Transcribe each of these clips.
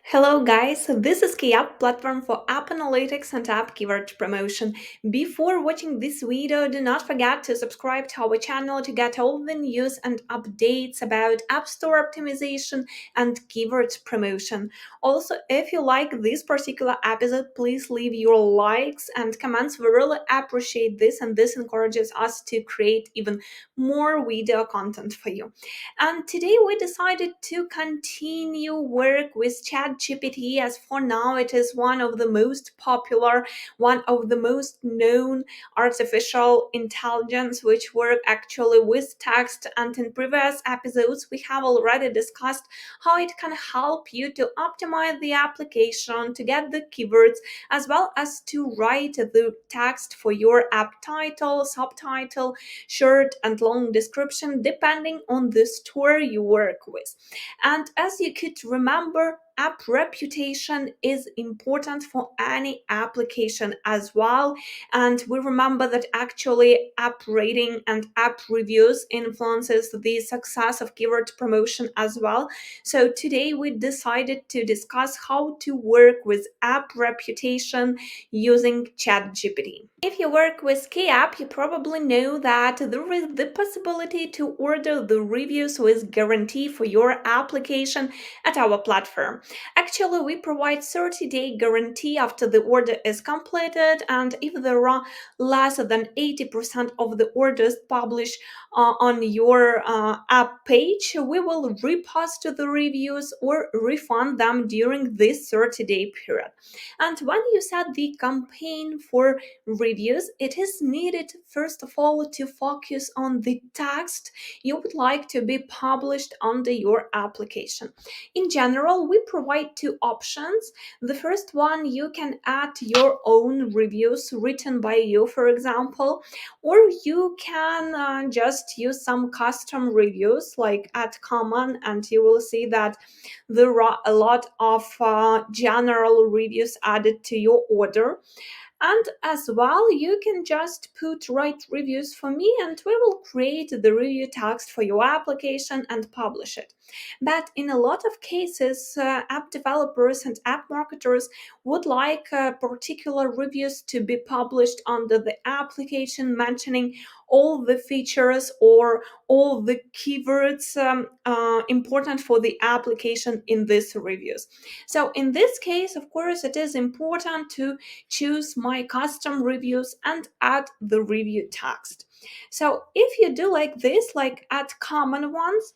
Hello guys, this is Keyapp, platform for app analytics and app keyword promotion. Before watching this video, do not forget to subscribe to our channel to get all the news and updates about App Store optimization and keyword promotion. Also, if you like this particular episode, please leave your likes and comments. We really appreciate this, and this encourages us to create even more video content for you. And today we decided to continue work with Chat GPT, as for now it is one of the most popular, one of the most known artificial intelligence which work actually with text. And in previous episodes we have already discussed how it can help you to optimize the application, to get the keywords, as well as to write the text for your app title, subtitle, short and long description depending on the store you work with. And as you could remember, app reputation is important for any application as well. And we remember that actually app rating and app reviews influences the success of keyword promotion as well. So today we decided to discuss how to work with app reputation using ChatGPT. If you work with Keyapp, you probably know that there is the possibility to order the reviews with guarantee for your application at our platform. Actually, we provide 30-day guarantee after the order is completed, and if there are less than 80% of the orders published on your app page, we will repost the reviews or refund them during this 30-day period. And when you set the campaign for reviews, it is needed first of all to focus on the text you would like to be published under your application. In general, we provide two options. The first one, you can add your own reviews written by you, for example, or you can just use some custom reviews like add common, and you will see that there are a lot of general reviews added to your order. And as well, you can just put write reviews for me, and we will create the review text for your application and publish it. But in a lot of cases, app developers and app marketers would like particular reviews to be published under the application, mentioning all the features or all the keywords important for the application in these reviews. So in this case, of course, it is important to choose my custom reviews and add the review text. So if you do like this, like add common ones,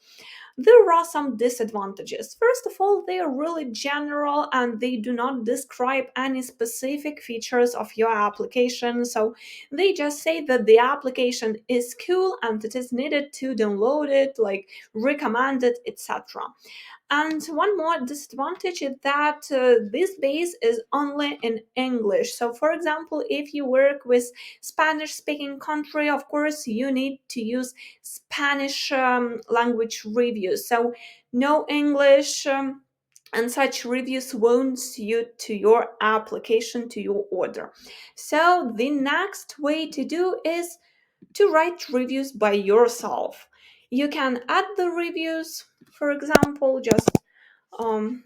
there are some disadvantages. First of all, they are really general and they do not describe any specific features of your application. So they just say that the application is cool and it is needed to download it, like recommended, etc. And one more disadvantage is that this base is only in English. So, for example, if you work with Spanish-speaking country, of course, you need to use Spanish language reviews. So, no English. And such reviews won't suit to your application, to your order. So the next way to do is to write reviews by yourself. You can add the reviews, for example, just um,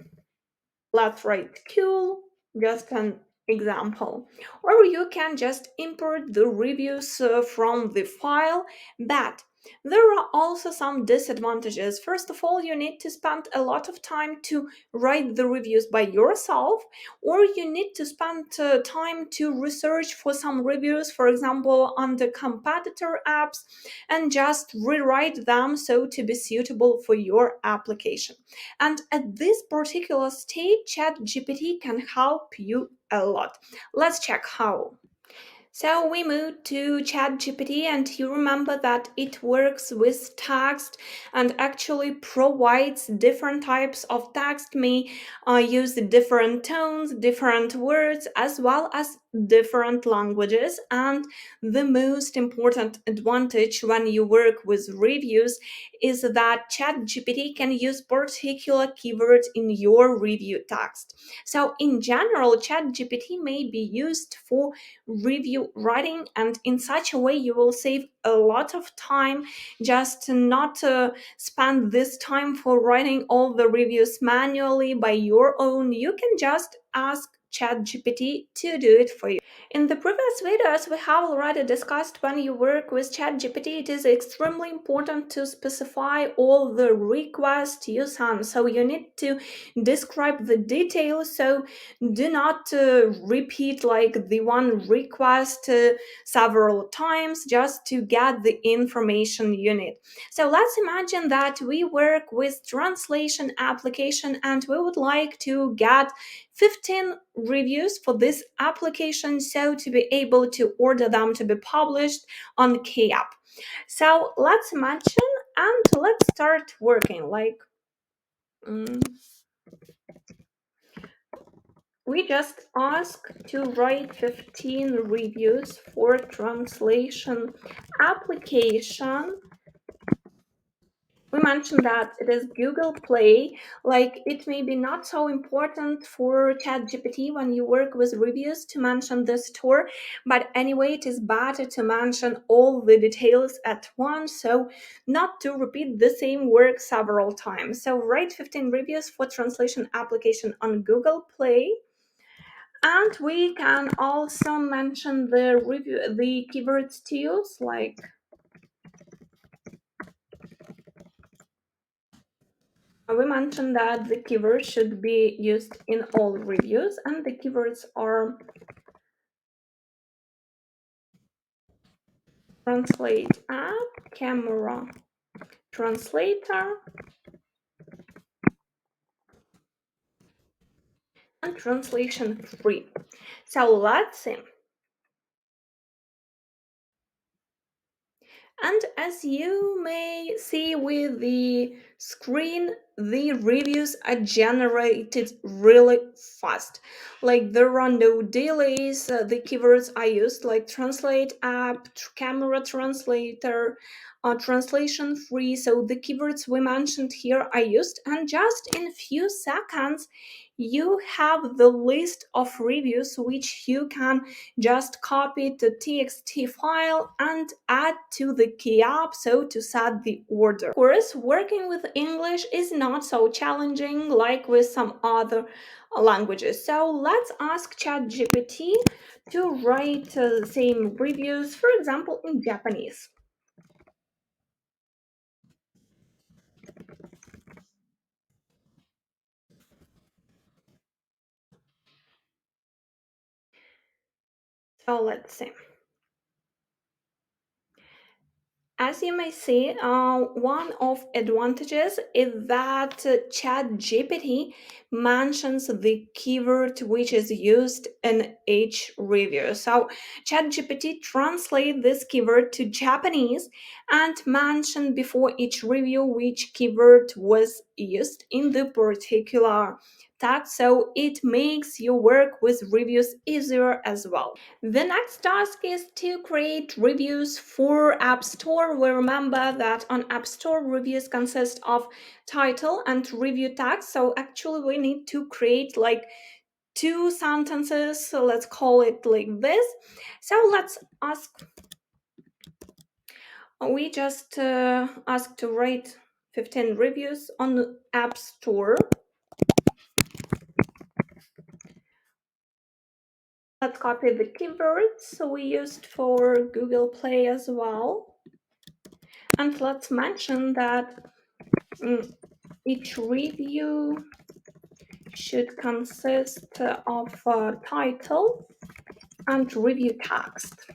let's write cool, just an example. Or you can just import the reviews from the file, but there are also some disadvantages. First of all, you need to spend a lot of time to write the reviews by yourself, or you need to spend time to research for some reviews, for example, on the competitor apps, and just rewrite them so to be suitable for your application. And at this particular stage, ChatGPT can help you a lot. Let's check how. So we moved to ChatGPT, and you remember that it works with text and actually provides different types of text, may use different tones, different words, as well as different languages. And the most important advantage when you work with reviews is that ChatGPT can use particular keywords in your review text. So, in general, ChatGPT may be used for review writing, and in such a way, you will save a lot of time just not to spend this time for writing all the reviews manually by your own. You can just ask ChatGPT to do it for you. In the previous videos, we have already discussed when you work with ChatGPT, it is extremely important to specify all the requests you send. So you need to describe the details. So do not repeat like the one request several times just to get the information you need. So let's imagine that we work with translation application and we would like to get 15 reviews for this application so to be able to order them to be published on Keyapp. So let's imagine and let's start working like mm, we just ask to write 15 reviews for translation application. We mentioned that it is Google Play. Like it may be not so important for ChatGPT when you work with reviews to mention the store, but anyway, it is better to mention all the details at once, so not to repeat the same work several times. So write 15 reviews for translation application on Google Play. And we can also mention the keywords to use, like we mentioned that the keywords should be used in all reviews, and the keywords are translate app, camera, translator, and translation free. So let's see. And as you may see with the screen, the reviews are generated really fast. Like there are no delays. The keywords I used like translate app, camera translator, translation free. So the keywords we mentioned here are used, and just in few seconds, you have the list of reviews which you can just copy the txt file and add to the Keyapp so to set the order. Of course, working with English is not so challenging like with some other languages. So let's ask ChatGPT to write the same reviews, for example, in Japanese. So let's see. As you may see, one of advantages is that ChatGPT mentions the keyword which is used in each review. So ChatGPT translate this keyword to Japanese and mention before each review which keyword was used in the particular text. So it makes your work with reviews easier as well. The next task is to create reviews for App Store. We remember that on App Store, reviews consist of title and review tags. So actually, we need to create like two sentences. So let's call it like this. So let's ask, we just ask to rate 15 reviews on the App Store. Let's copy the keywords we used for Google Play as well. And let's mention that each review should consist of a title and review text.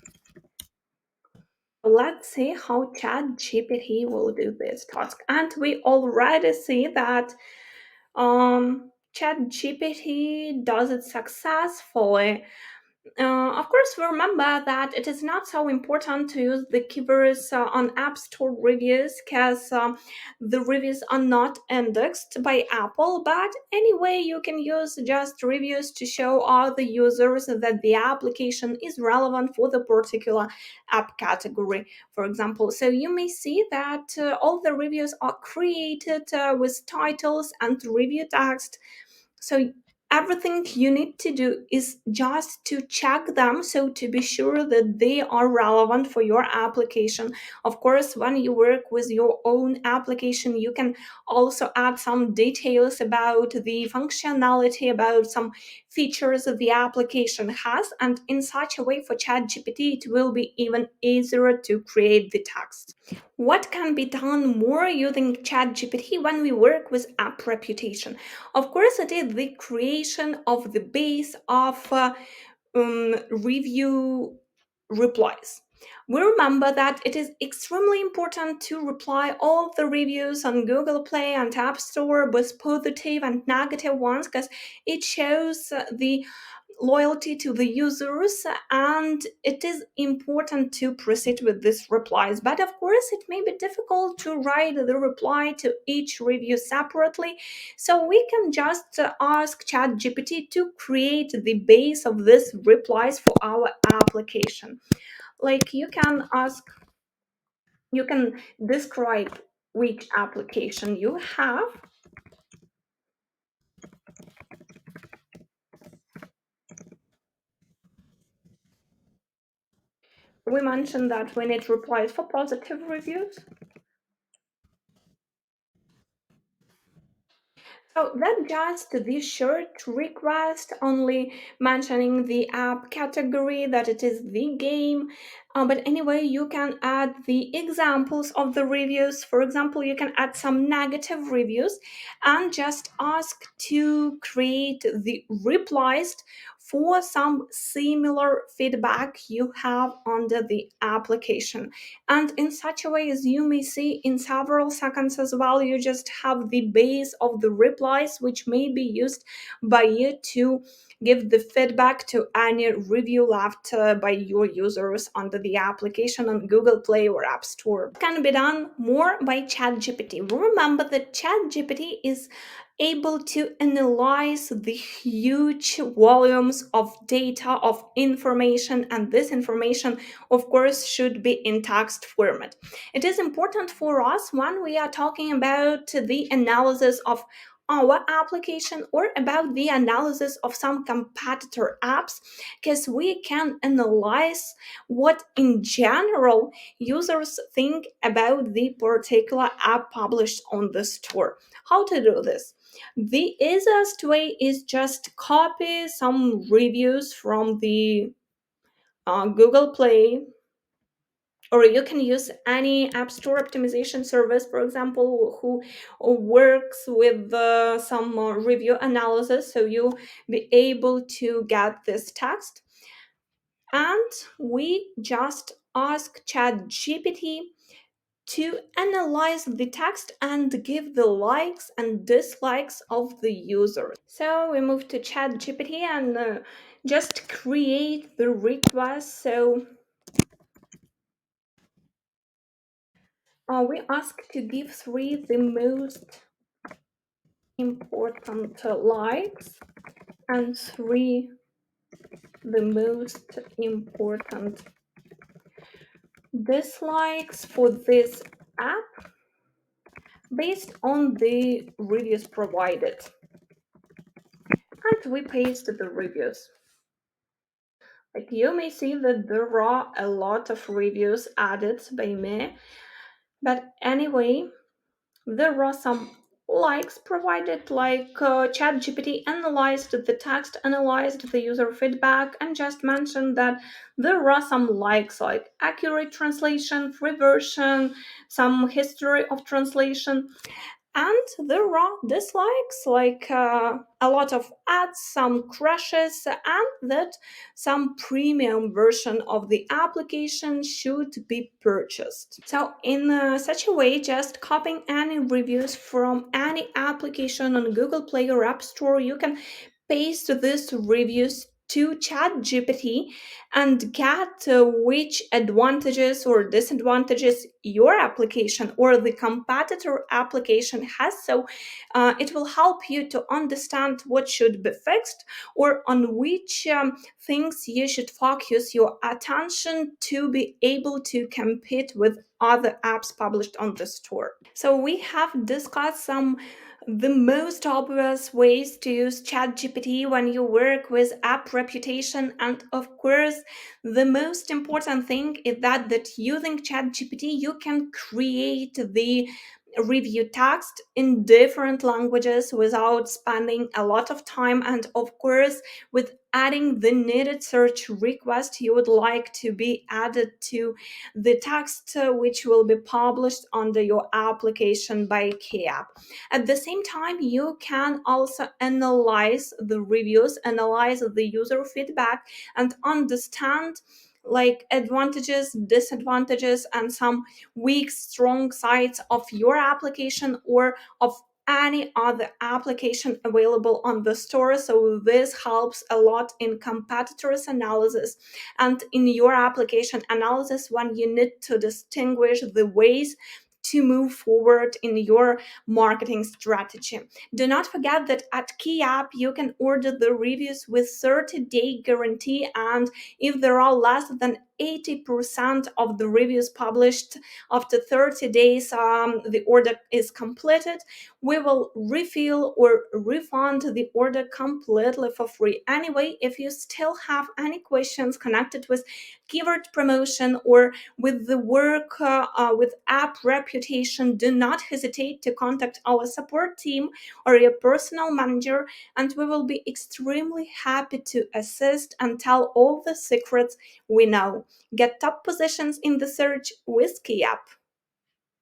Let's see how ChatGPT will do this task. And we already see that ChatGPT does it successfully. Of course, we remember that it is not so important to use the keywords on App Store reviews because the reviews are not indexed by Apple. But anyway, you can use just reviews to show all the users that the application is relevant for the particular app category, for example. So you may see that all the reviews are created with titles and review text, so everything you need to do is just to check them so to be sure that they are relevant for your application. Of course, when you work with your own application, you can also add some details about the functionality, about some features that the application has, and in such a way for ChatGPT it will be even easier to create the text. What can be done more using ChatGPT when we work with app reputation? Of course, it is the creation of the base of review replies. We remember that it is extremely important to reply all the reviews on Google Play and App Store, both positive and negative ones, because it shows the loyalty to the users, and it is important to proceed with these replies. But of course it may be difficult to write the reply to each review separately, so we can just ask ChatGPT to create the base of these replies for our application. Like you can describe which application you have. We mentioned that we need replies for positive reviews. So that just the short request, only mentioning the app category, that it is the game. But anyway, you can add the examples of the reviews. For example, you can add some negative reviews and just ask to create the replies for some similar feedback you have under the application. And in such a way, as you may see in several seconds as well, you just have the base of the replies which may be used by you to give the feedback to any review left by your users under the application on Google Play or App Store. It can be done more by ChatGPT. Remember that ChatGPT is able to analyze the huge volumes of data, of information, and this information, of course, should be in text format. It is important for us when we are talking about the analysis of our application or about the analysis of some competitor apps, because we can analyze what in general users think about the particular app published on the store. How to do this? The easiest way is just copy some reviews from the Google Play, or you can use any app store optimization service, for example, who works with some review analysis, so you be able to get this text. And we just ask Chat GPT to analyze the text and give the likes and dislikes of the user. So we move to Chat GPT and just create the request. So we ask to give three the most important likes and three the most important dislikes for this app based on the reviews provided. And we paste the reviews. Like you may see that there are a lot of reviews added by me, but anyway, there are some likes provided, like ChatGPT analyzed the text, analyzed the user feedback, and just mentioned that there are some likes like accurate translation, free version, some history of translation. And there are dislikes like a lot of ads, some crashes, and that some premium version of the application should be purchased. So in such a way, just copying any reviews from any application on Google Play or App Store, you can paste these reviews to Chat GPT and get which advantages or disadvantages your application or the competitor application has. So it will help you to understand what should be fixed or on which things you should focus your attention to be able to compete with other apps published on the store. So we have discussed some the most obvious ways to use ChatGPT when you work with app reputation, and of course, the most important thing is that using ChatGPT you can create the review text in different languages without spending a lot of time, and of course with adding the needed search request you would like to be added to the text which will be published under your application by Keyapp. At the same time, you can also analyze the reviews, analyze the user feedback, and understand like advantages, disadvantages, and some weak, strong sides of your application or of any other application available on the store. So this helps a lot in competitors analysis and in your application analysis when you need to distinguish the ways to move forward in your marketing strategy. Do not forget that at Keyapp you can order the reviews with 30-day guarantee, and if there are less than 80% of the reviews published after 30 days the order is completed, we will refill or refund the order completely for free. Anyway, if you still have any questions connected with keyword promotion or with the work with app reputation, do not hesitate to contact our support team or your personal manager, and we will be extremely happy to assist and tell all the secrets we know. Get top positions in the search with Keyapp.